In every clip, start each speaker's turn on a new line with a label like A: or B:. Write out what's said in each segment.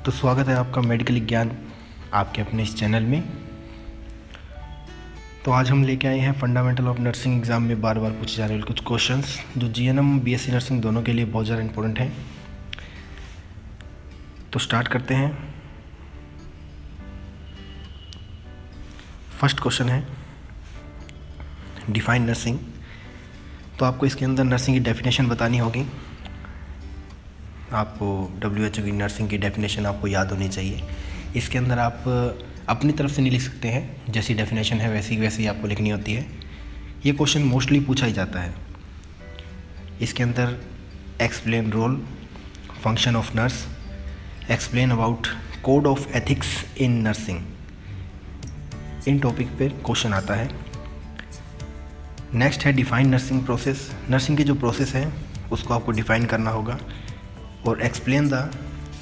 A: तो स्वागत है आपका मेडिकल ज्ञान आपके अपने इस चैनल में। तो आज हम लेके आए हैं फंडामेंटल ऑफ नर्सिंग एग्ज़ाम में बार बार पूछे जा रहे कुछ क्वेश्चंस जो जीएनएम बीएससी नर्सिंग दोनों के लिए बहुत ज़्यादा इंपॉर्टेंट हैं। तो स्टार्ट करते हैं। फर्स्ट क्वेश्चन है डिफाइन नर्सिंग। तो आपको इसके अंदर नर्सिंग की डेफिनेशन बतानी होगी। आपको WHO की नर्सिंग की डेफिनेशन आपको याद होनी चाहिए। इसके अंदर आप अपनी तरफ से नहीं लिख सकते हैं, जैसी डेफिनेशन है वैसी वैसी आपको लिखनी होती है। ये क्वेश्चन मोस्टली पूछा ही जाता है। इसके अंदर explain role function of nurse, explain about code of ethics in nursing, इन टॉपिक पर क्वेश्चन आता है। नेक्स्ट है डिफाइन नर्सिंग प्रोसेस। नर्सिंग की जो प्रोसेस है उसको आपको डिफाइन करना होगा। और explain the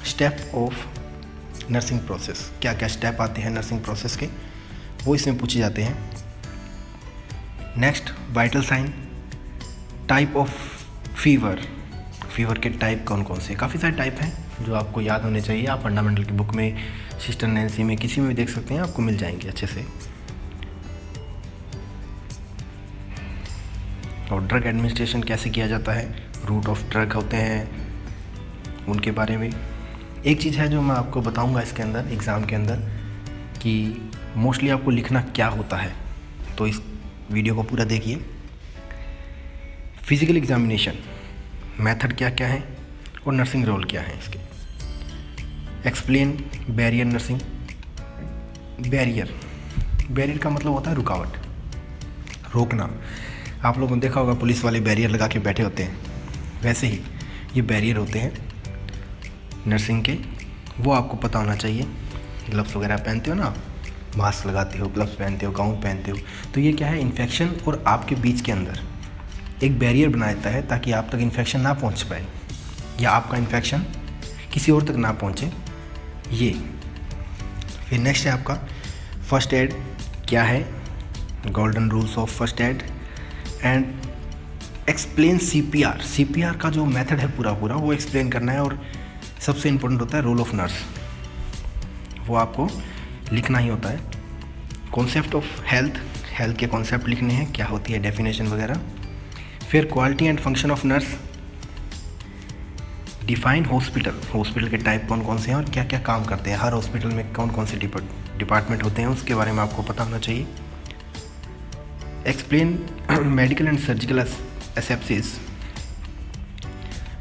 A: step of nursing process, क्या क्या स्टेप आते हैं नर्सिंग प्रोसेस के, वो इसमें पूछे जाते हैं। Next vital sign, type of fever, fever के टाइप कौन कौन से, काफ़ी सारे टाइप हैं जो आपको याद होने चाहिए। आप फंडामेंटल की बुक में, सिस्टर नैन्सी में, किसी में भी देख सकते हैं, आपको मिल जाएंगे अच्छे से। और ड्रग एडमिनिस्ट्रेशन कैसे किया जाता है, रूट ऑफ ड्रग होते हैं, उनके बारे में। एक चीज़ है जो मैं आपको बताऊंगा इसके अंदर एग्ज़ाम के अंदर कि मोस्टली आपको लिखना क्या होता है, तो इस वीडियो को पूरा देखिए। फिज़िकल एग्जामिनेशन मेथड क्या क्या है और नर्सिंग रोल क्या है इसके। Explain barrier nursing. बैरियर का मतलब होता है रुकावट, रोकना। आप लोगों ने देखा होगा पुलिस वाले बैरियर लगा के बैठे होते हैं, वैसे ही ये बैरियर होते हैं नर्सिंग के, वो आपको पता होना चाहिए। ग्लव्स वगैरह पहनते हो ना, मास्क लगाते हो, ग्लव्स पहनते हो, गाउन पहनते हो, तो ये क्या है, इन्फेक्शन और आपके बीच के अंदर एक बैरियर बना देता है ताकि आप तक इन्फेक्शन ना पहुंच पाए या आपका इन्फेक्शन किसी और तक ना पहुंचे। ये फिर नेक्स्ट है आपका फर्स्ट एड क्या है, golden rules of first aid. And explain CPR का जो मेथड है पूरा वो एक्सप्लेन करना है। और सबसे इम्पोर्टेंट होता है रोल ऑफ नर्स, वो आपको लिखना ही होता है। कॉन्सेप्ट ऑफ हेल्थ के कॉन्सेप्ट लिखने हैं, क्या होती है डेफिनेशन वगैरह। फिर quality and function of nurse. Define hospital के टाइप कौन कौन से हैं और क्या क्या काम करते हैं, हर हॉस्पिटल में कौन कौन से डिपार्टमेंट होते हैं उसके बारे में आपको पता होना चाहिए। Explain medical and surgical asepsis,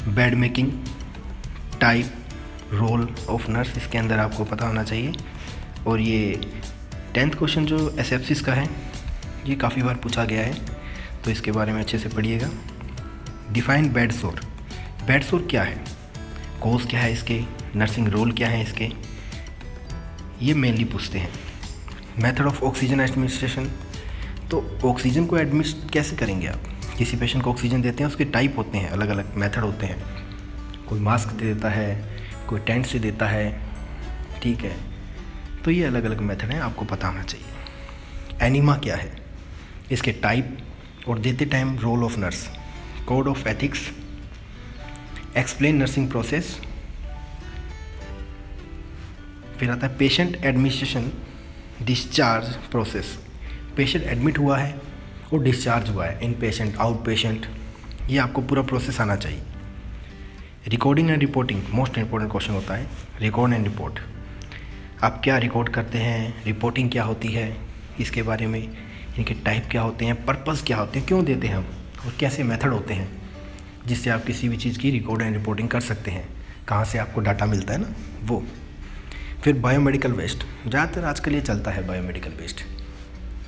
A: bed making, type, role of nurse, इसके अंदर आपको पता होना चाहिए। और ये 10th क्वेश्चन जो एसेप्सिस का है ये काफ़ी बार पूछा गया है, तो इसके बारे में अच्छे से पढ़िएगा। डिफाइन बेड सोर क्या है, कोज क्या है इसके, नर्सिंग रोल क्या है इसके, ये मेनली पूछते हैं। मेथड ऑफ ऑक्सीजन एडमिनिस्ट्रेशन, तो ऑक्सीजन को एडमिनिस्ट कैसे करेंगे आप, किसी पेशेंट को ऑक्सीजन देते हैं, उसके टाइप होते हैं, अलग अलग मेथड होते हैं। कोई मास्क दे देता है, कोई टेंट से देता है, ठीक है, तो ये अलग अलग मेथड हैं, आपको पता होना चाहिए। एनीमा क्या है, इसके टाइप और देते time role of nurse, code of ethics. Explain nursing process. फिर आता है patient administration discharge process, patient admit हुआ है और डिस्चार्ज हुआ है, इन पेशेंट, आउट पेशेंट, ये आपको पूरा प्रोसेस आना चाहिए। Recording and reporting most important question होता है। रिकॉर्ड एंड रिपोर्ट, आप क्या रिकॉर्ड करते हैं, रिपोर्टिंग क्या होती है, इसके बारे में, इनके टाइप क्या होते हैं, पर्पस क्या होते हैं, क्यों देते हैं हम, और कैसे मेथड होते हैं जिससे आप किसी भी चीज़ की रिकॉर्ड एंड रिपोर्टिंग कर सकते हैं, कहाँ से आपको डाटा मिलता है ना वो। फिर बायोमेडिकल वेस्ट, ज़्यादातर आजकल ये चलता है बायोमेडिकल वेस्ट,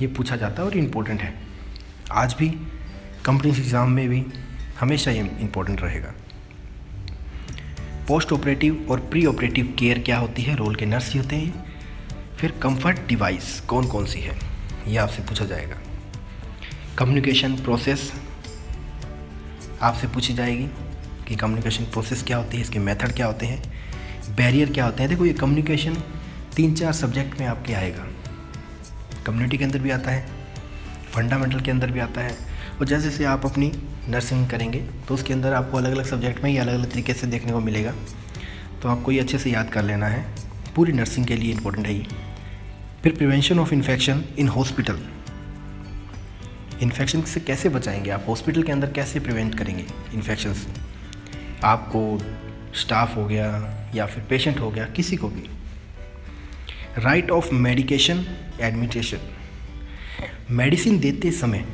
A: ये पूछा जाता है और इम्पोर्टेंट है। आज भी कंपनी एग्ज़ाम में भी हमेशा ये इम्पोर्टेंट रहेगा। पोस्ट ऑपरेटिव और प्री ऑपरेटिव केयर क्या होती है, रोल के नर्स ही होते हैं। फिर कंफर्ट डिवाइस कौन कौन सी है, ये आपसे पूछा जाएगा। कम्युनिकेशन प्रोसेस आपसे पूछी जाएगी कि कम्युनिकेशन प्रोसेस क्या होती है, इसके मेथड क्या होते हैं, बैरियर क्या होते हैं। देखो ये कम्युनिकेशन 3-4 सब्जेक्ट में आपके आएगा, कम्युनिटी के अंदर भी आता है, फंडामेंटल के अंदर भी आता है, और जैसे जैसे आप अपनी नर्सिंग करेंगे तो उसके अंदर आपको अलग अलग सब्जेक्ट में ये अलग अलग तरीके से देखने को मिलेगा। तो आपको ये अच्छे से याद कर लेना है, पूरी नर्सिंग के लिए इम्पोर्टेंट है ये। फिर prevention of infection in hospital, infection से कैसे बचाएंगे आप, हॉस्पिटल के अंदर कैसे प्रिवेंट करेंगे इन्फेक्शन से, आपको स्टाफ हो गया या फिर पेशेंट हो गया, किसी को भी। Right of medication administration, medicine देते समय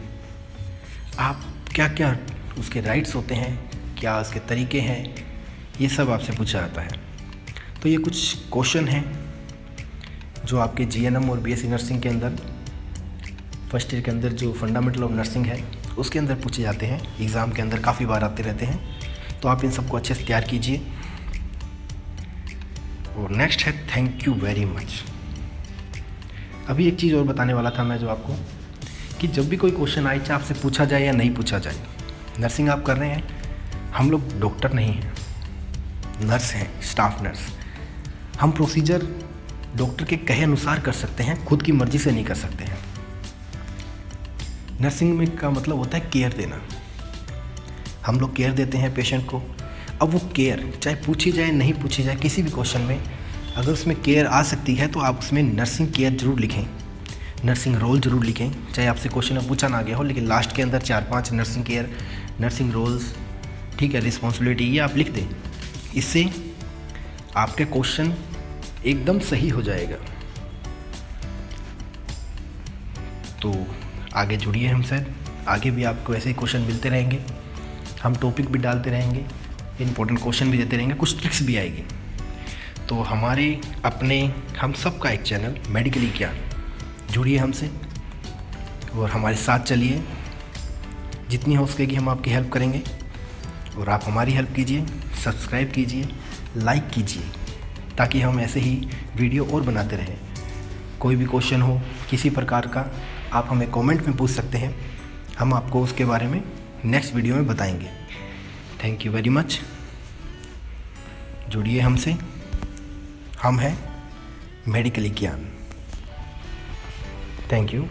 A: आप क्या क्या उसके राइट्स होते हैं, क्या उसके तरीके हैं, ये सब आपसे पूछा जाता है। तो ये कुछ क्वेश्चन हैं जो आपके जीएनएम और बीएससी नर्सिंग के अंदर फर्स्ट ईयर के अंदर जो फंडामेंटल ऑफ नर्सिंग है उसके अंदर पूछे जाते हैं, एग्ज़ाम के अंदर काफ़ी बार आते रहते हैं। तो आप इन सबको अच्छे से तैयार कीजिए। और नेक्स्ट है थैंक यू वेरी मच। अभी एक चीज़ और बताने वाला था मैं जो आपको, कि जब भी कोई क्वेश्चन आए, चाहे आपसे पूछा जाए या नहीं पूछा जाए, नर्सिंग आप कर रहे हैं, हम लोग डॉक्टर नहीं हैं, नर्स हैं, स्टाफ नर्स। हम प्रोसीजर डॉक्टर के कहे अनुसार कर सकते हैं, खुद की मर्ज़ी से नहीं कर सकते हैं। नर्सिंग में का मतलब होता है केयर देना। हम लोग केयर देते हैं पेशेंट को। अब वो केयर चाहे पूछी जाए नहीं पूछी जाए, किसी भी क्वेश्चन में अगर उसमें केयर आ सकती है तो आप उसमें नर्सिंग केयर ज़रूर लिखें, नर्सिंग रोल ज़रूर लिखें। चाहे आपसे क्वेश्चन में पूछा ना गया हो, लेकिन लास्ट के अंदर 4-5 नर्सिंग केयर, नर्सिंग रोल्स, ठीक है, रिस्पॉन्सिबिलिटी, ये आप लिख दें। इससे आपके क्वेश्चन एकदम सही हो जाएगा। तो आगे जुड़िए हमसे, आगे भी आपको ऐसे ही क्वेश्चन मिलते रहेंगे, हम टॉपिक भी डालते रहेंगे, इंपॉर्टेंट क्वेश्चन भी देते रहेंगे, कुछ ट्रिक्स भी आएगी। तो हमारे अपने हम सब का एक चैनल मेडिकली ज्ञान, जुड़िए हमसे और हमारे साथ चलिए। जितनी हो सकेगी हम आपकी हेल्प करेंगे और आप हमारी हेल्प कीजिए, सब्सक्राइब कीजिए, लाइक कीजिए, ताकि हम ऐसे ही वीडियो और बनाते रहें। कोई भी क्वेश्चन हो किसी प्रकार का, आप हमें कमेंट में पूछ सकते हैं, हम आपको उसके बारे में नेक्स्ट वीडियो में बताएंगे। Thank you very much. जुड़िए हमसे, हम हैं मेडिकली ज्ञान। Thank you.